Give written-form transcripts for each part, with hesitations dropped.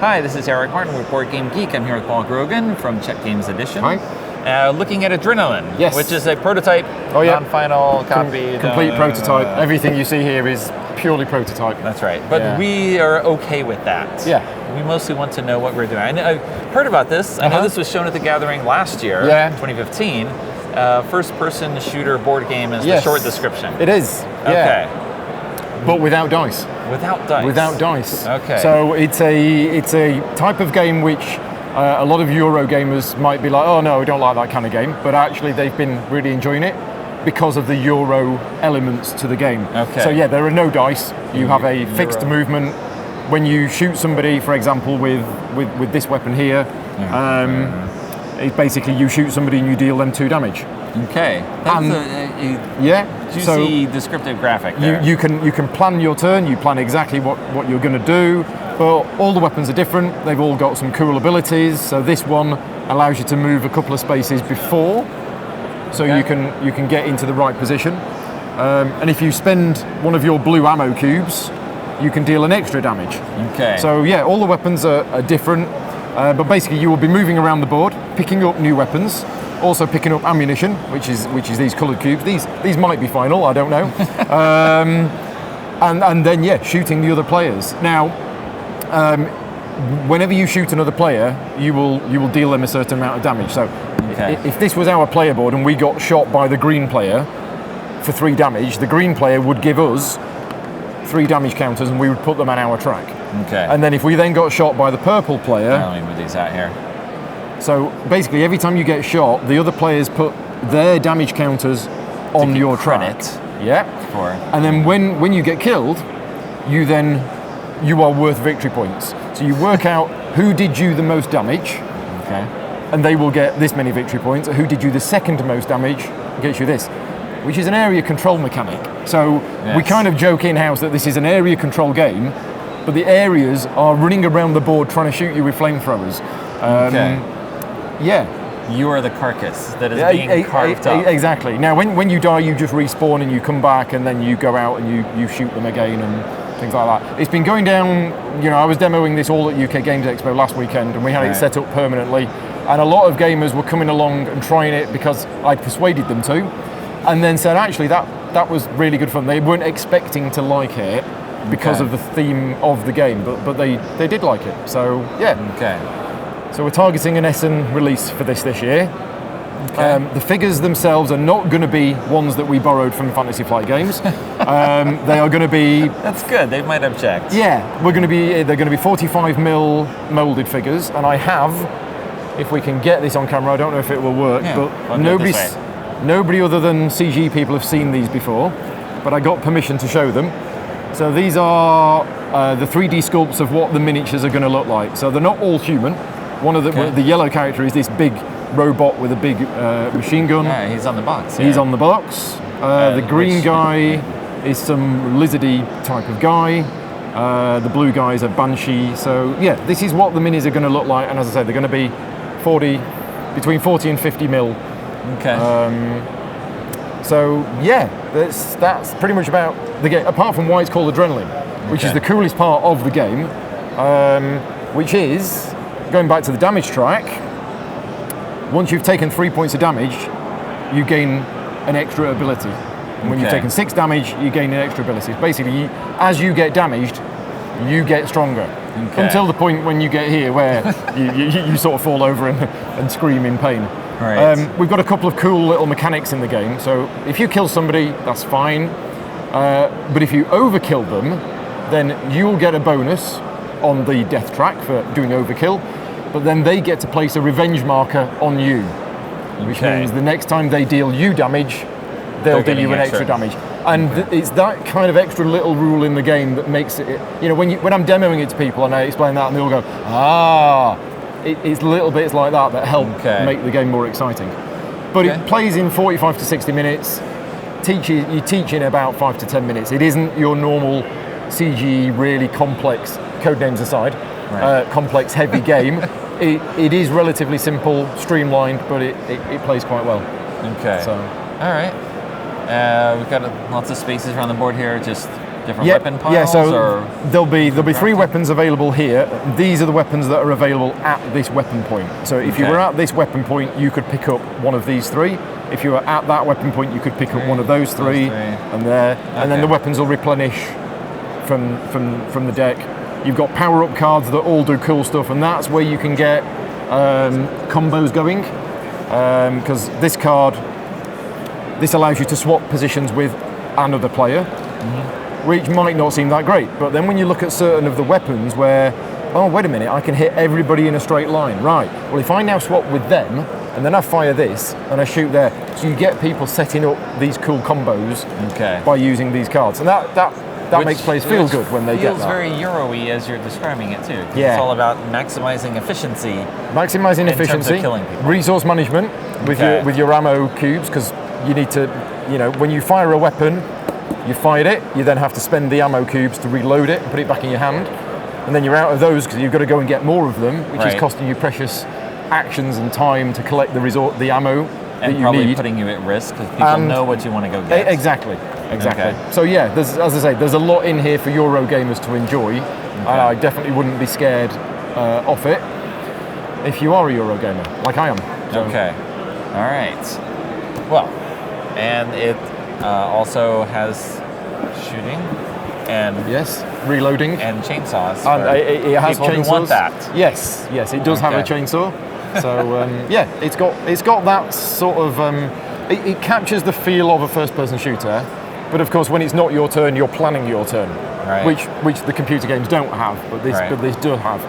Hi, this is Eric Martin with Board Game Geek. I'm here with Paul Grogan from Czech Games Edition. Hi. Looking at Adrenaline, yes. which is a prototype, non-final copy. Complete prototype. Everything you see here is purely prototype. That's right. But we are okay with that. Yeah. We mostly want to know what we're doing. I've heard about this. I know this was shown at the Gathering last year, 2015. First-person shooter board game is the short description. It is. Okay. But without dice. Without dice. Without dice. Okay. So it's a type of game which a lot of Euro gamers might be like, oh no, we don't like that kind of game. But actually, they've been really enjoying it because of the Euro elements to the game. Okay. So yeah, there are no dice. You have a fixed movement. When you shoot somebody, for example, with this weapon here, it's basically you shoot somebody and you deal them 2 damage. Okay. That's juicy descriptive graphic there. You can plan your turn, you plan exactly what you're going to do, but all the weapons are different. They've all got some cool abilities. So this one allows you to move a couple of spaces before, so you can get into the right position. And if you spend one of your blue ammo cubes, you can deal an extra damage. Okay. So yeah, all the weapons are different, but basically you will be moving around the board, picking up new weapons, also picking up ammunition, which is these coloured cubes. These might be final, I don't know. And then shooting the other players. Now, whenever you shoot another player, you will deal them a certain amount of damage. So if this was our player board and we got shot by the green player for 3 damage, the green player would give us 3 damage counters and we would put them on our track. Okay. And then if we then got shot by the purple player... Let me move these out here. So basically every time you get shot, the other players put their damage counters on your track. Yeah. And then when you get killed, you are worth victory points. So you work out who did you the most damage. Okay. And they will get this many victory points. Who did you the second most damage gets you this, which is an area control mechanic. So we kind of joke in-house that this is an area control game, but the areas are running around the board trying to shoot you with flamethrowers. Yeah. You are the carcass that is being carved up. Exactly. Now, when you die, you just respawn and you come back, and then you go out and you shoot them again and things like that. It's been going down. I was demoing this all at UK Games Expo last weekend, and we had it set up permanently. And a lot of gamers were coming along and trying it because I persuaded them to, and then said, actually, that was really good fun. They weren't expecting to like it because of the theme of the game, but they did like it. So yeah. Okay. So we're targeting an Essen release for this year. Okay. The figures themselves are not going to be ones that we borrowed from Fantasy Flight Games. They are going to be... That's good. They might object. Yeah, they're going to be 45mm molded figures, and I have, if we can get this on camera, I don't know if it will work, but nobody other than CG people have seen these before, but I got permission to show them. So these are the 3D sculpts of what the miniatures are going to look like. So they're not all human. One of the yellow character is this big robot with a big machine gun. Yeah, he's on the box. He's on the box. The green guy is some lizardy type of guy. The blue guy is a banshee. So yeah, this is what the minis are going to look like. And as I said, they're going to be between 40 and 50 mil. Okay. So yeah, that's pretty much about the game. Apart from why it's called Adrenaline, which is the coolest part of the game, which is going back to the damage track. Once you've taken 3 points of damage, you gain an extra ability. And when you've taken 6 damage, you gain an extra ability. Basically, as you get damaged, you get stronger. Okay. Until the point when you get here where you sort of fall over and scream in pain. Right. We've got a couple of cool little mechanics in the game. So if you kill somebody, that's fine. But if you overkill them, then you'll get a bonus on the death track for doing overkill. But then they get to place a revenge marker on you, which means the next time they deal you damage, they'll deal you an extra damage. And it's that kind of extra little rule in the game that makes it, when I'm demoing it to people and I explain that and they all go, it's little bits like that help make the game more exciting. But it plays in 45 to 60 minutes, you teach in about 5 to 10 minutes. It isn't your normal CG, really complex, codenames aside, complex, heavy game. It is relatively simple, streamlined, but it plays quite well. Okay. So, all right. We've got lots of spaces around the board here. Just Different weapon piles? Yeah, so or there'll be 3 weapons available here. These are the weapons that are available at this weapon point. So if you were at this weapon point, you could pick up one of these 3. If you were at that weapon point, you could pick up one of those 3, and there. And then the weapons will replenish from the deck. You've got power-up cards that all do cool stuff, and that's where you can get combos going. Because this card, this allows you to swap positions with another player, which might not seem that great. But then when you look at certain of the weapons where, oh, wait a minute, I can hit everybody in a straight line. Right, well, if I now swap with them, and then I fire this, and I shoot there, so you get people setting up these cool combos by using these cards. And that makes players feel good when they get that. It feels very Euro-y as you're describing it too. Yeah. It's all about maximizing efficiency. Maximizing in terms efficiency, of killing people. Resource management with your ammo cubes, because you need to, when you fire a weapon, you fired it, you then have to spend the ammo cubes to reload it and put it back in your hand. And then you're out of those because you've got to go and get more of them, which is costing you precious actions and time to collect the ammo that you need. And probably putting you at risk because people know what you want to go get. Exactly. So yeah, as I say, there's a lot in here for Euro gamers to enjoy, and I definitely wouldn't be scared off it if you are a Euro gamer, like I am. So. Okay. All right. Well, and it also has shooting and reloading and chainsaws. And it has people chainsaws. Who want that. Yes, it does have a chainsaw. So it's got that sort of it captures the feel of a first-person shooter, but of course when it's not your turn, you're planning your turn, which the computer games don't have, but this does have.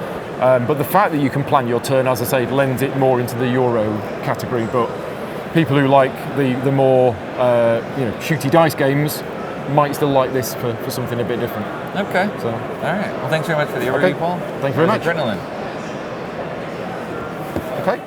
But the fact that you can plan your turn, as I say, lends it more into the Euro category. But people who like the more shooty dice games might still like this for something a bit different. Okay. So all right. Well, thanks very much for the overview, Paul. Thank you very much. Adrenaline. Okay.